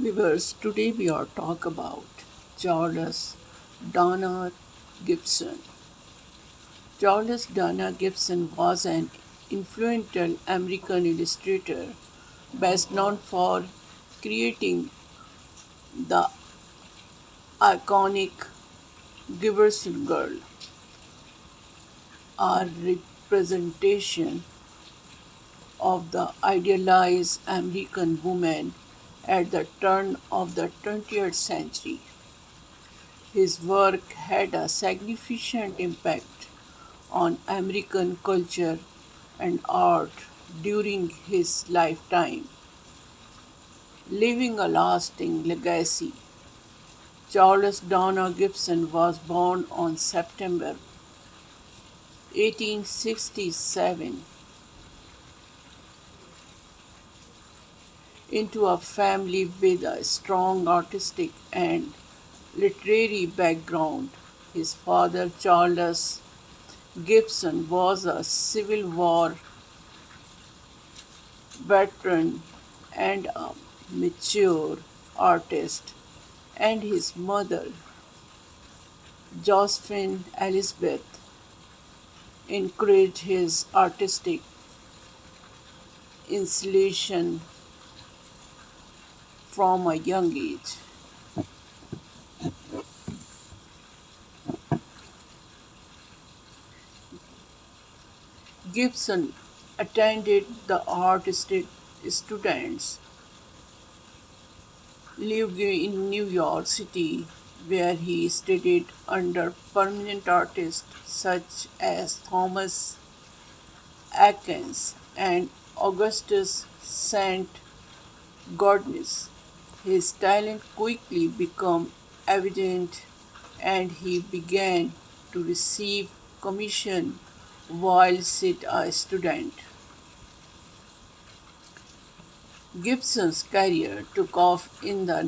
Viewers, today we are talk about Charles Dana Gibson. Charles Dana Gibson was an influential American illustrator best known for creating the iconic Giverson Girl, a representation of the idealized American woman at the turn of the 20th century. His work had a significant impact on American culture and art during his lifetime, leaving a lasting legacy. Charles Dana Gibson was born on September 1867 into a family with a strong artistic and literary background. His father, Charles Gibson, was a Civil War veteran and a mature artist, and his mother, Josephine Elizabeth, encouraged his artistic inclination from a young age. Gibson attended the artistic students lived in New York City, where he studied under prominent artists such as Thomas Atkins and Augustus Saint Gaudens. His talent quickly became evident, and he began to receive commission while still a student. Gibson's career took off in the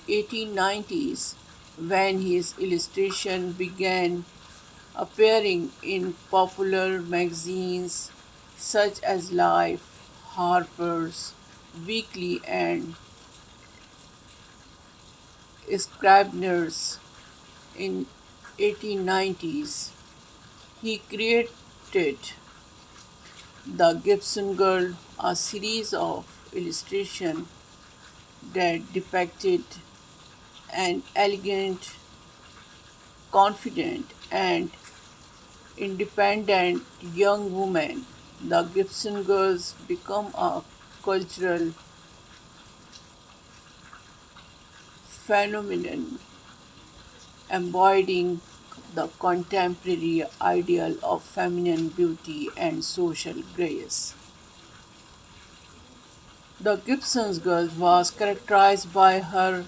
1890s when his illustrations began appearing in popular magazines such as Life, Harper's Weekly, and Scribner's. In 1890s, he created the Gibson Girl, a series of illustrations that depicted an elegant, confident, and independent young woman. The Gibson Girls become a cultural phenomenon embodying the contemporary ideal of feminine beauty and social grace. The Gibson's girl was characterized by her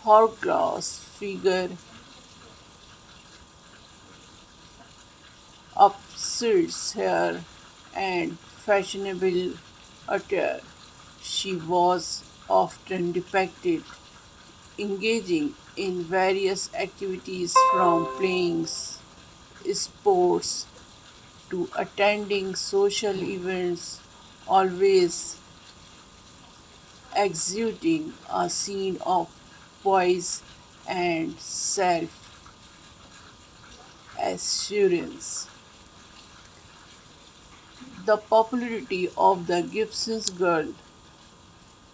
hourglass figure, absurd hair, and fashionable attire. She was often depicted engaging in various activities from playing sports to attending social events, always exuding a scene of poise and self assurance. The popularity of the Gibson's girl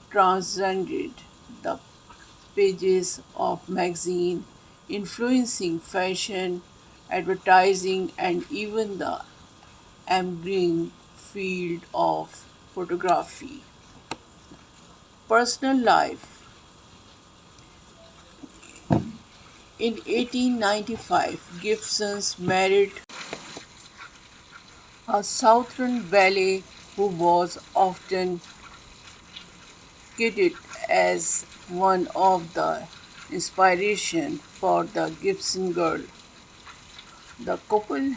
transcended the pages of magazine, influencing fashion, advertising, and even the emerging field of photography. Personal life. In 1895, Gibson's married a Southern ballet who was often credited as one of the inspiration for the Gibson Girl. The couple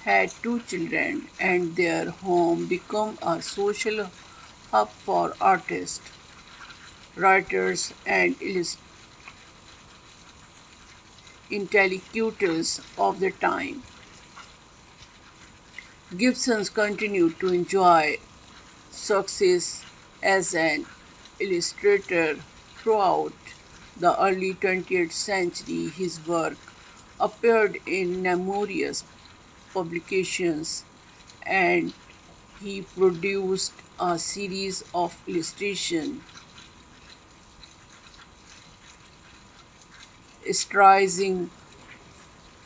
had two children, and their home became a social hub for artists, writers, and intellectuals of the time. Gibson continued to enjoy success as an illustrator throughout the early 20th century. His work appeared in numerous publications and he produced a series of illustrations satirizing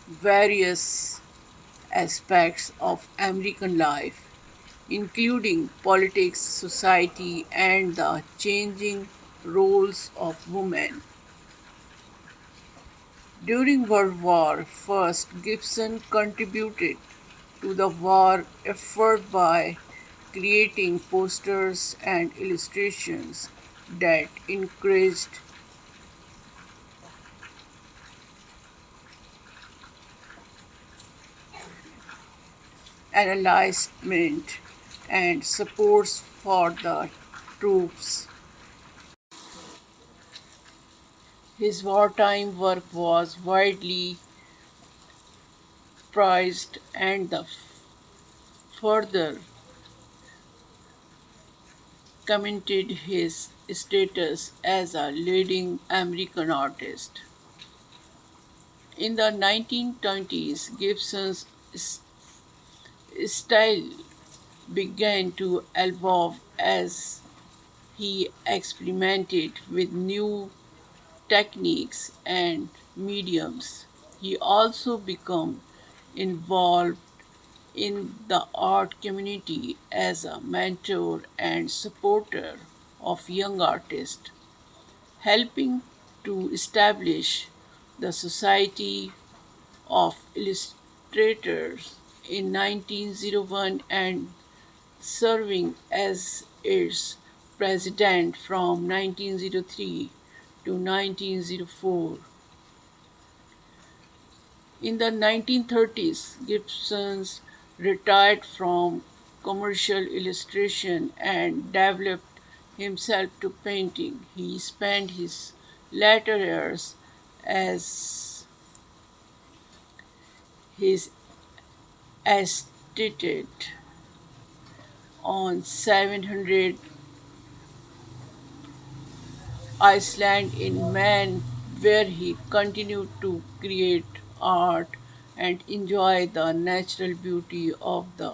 various aspects of American life, including politics, society, and the changing roles of women. During World War I, Gibson contributed to the war effort by creating posters and illustrations that encouraged enlistment and supports for the troops. His wartime work was widely prized and further cemented his status as a leading American artist. In the 1920s, Gibson's style began to evolve as he experimented with new techniques and mediums. He also became involved in the art community as a mentor and supporter of young artists, helping to establish the Society of Illustrators in 1901 and serving as its president from 1903 to 1904. In the 1930s, Gibson retired from commercial illustration and developed himself to painting. He spent his later years as his estate on 700 Iceland in Man, where he continued to create art and enjoy the natural beauty of the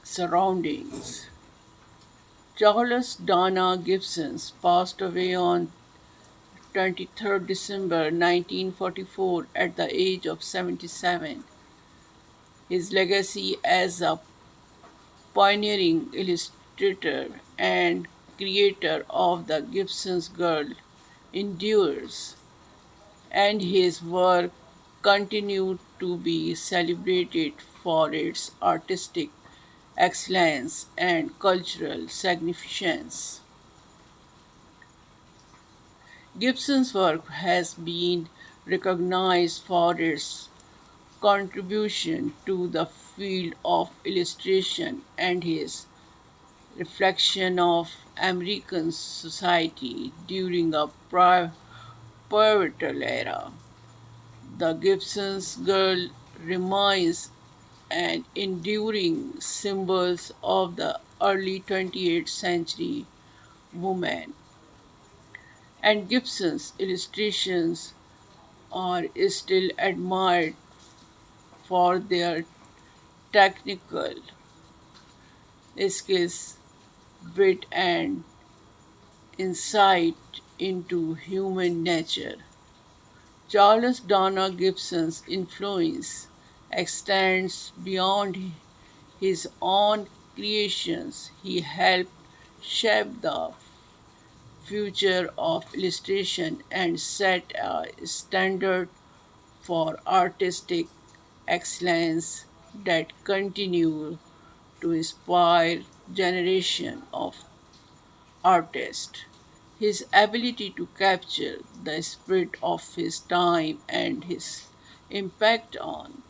surroundings. Charles Dana Gibson passed away on 23rd December 1944 at the age of 77. His legacy as a pioneering illustrator and creator of the Gibson's Girl endures, and his work continued to be celebrated for its artistic excellence and cultural significance. Gibson's work has been recognized for its contribution to the field of illustration and his reflection of American society during a pivotal era. The Gibson's Girl remains an enduring symbol of the early 20th century woman, and Gibson's illustrations are still admired for their technical skills, wit, and insight into human nature. Charles Dana Gibson's influence extends beyond his own creations. He helped shape the future of illustration and set a standard for artistic excellence that continue to inspire generation of artists. His ability to capture the spirit of his time and his impact on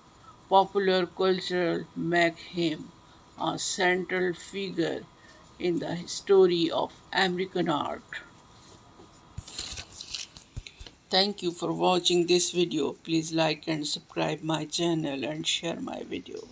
popular culture make him a central figure in the history of American art. Thank you for watching this video. Please like and subscribe my channel and share my video.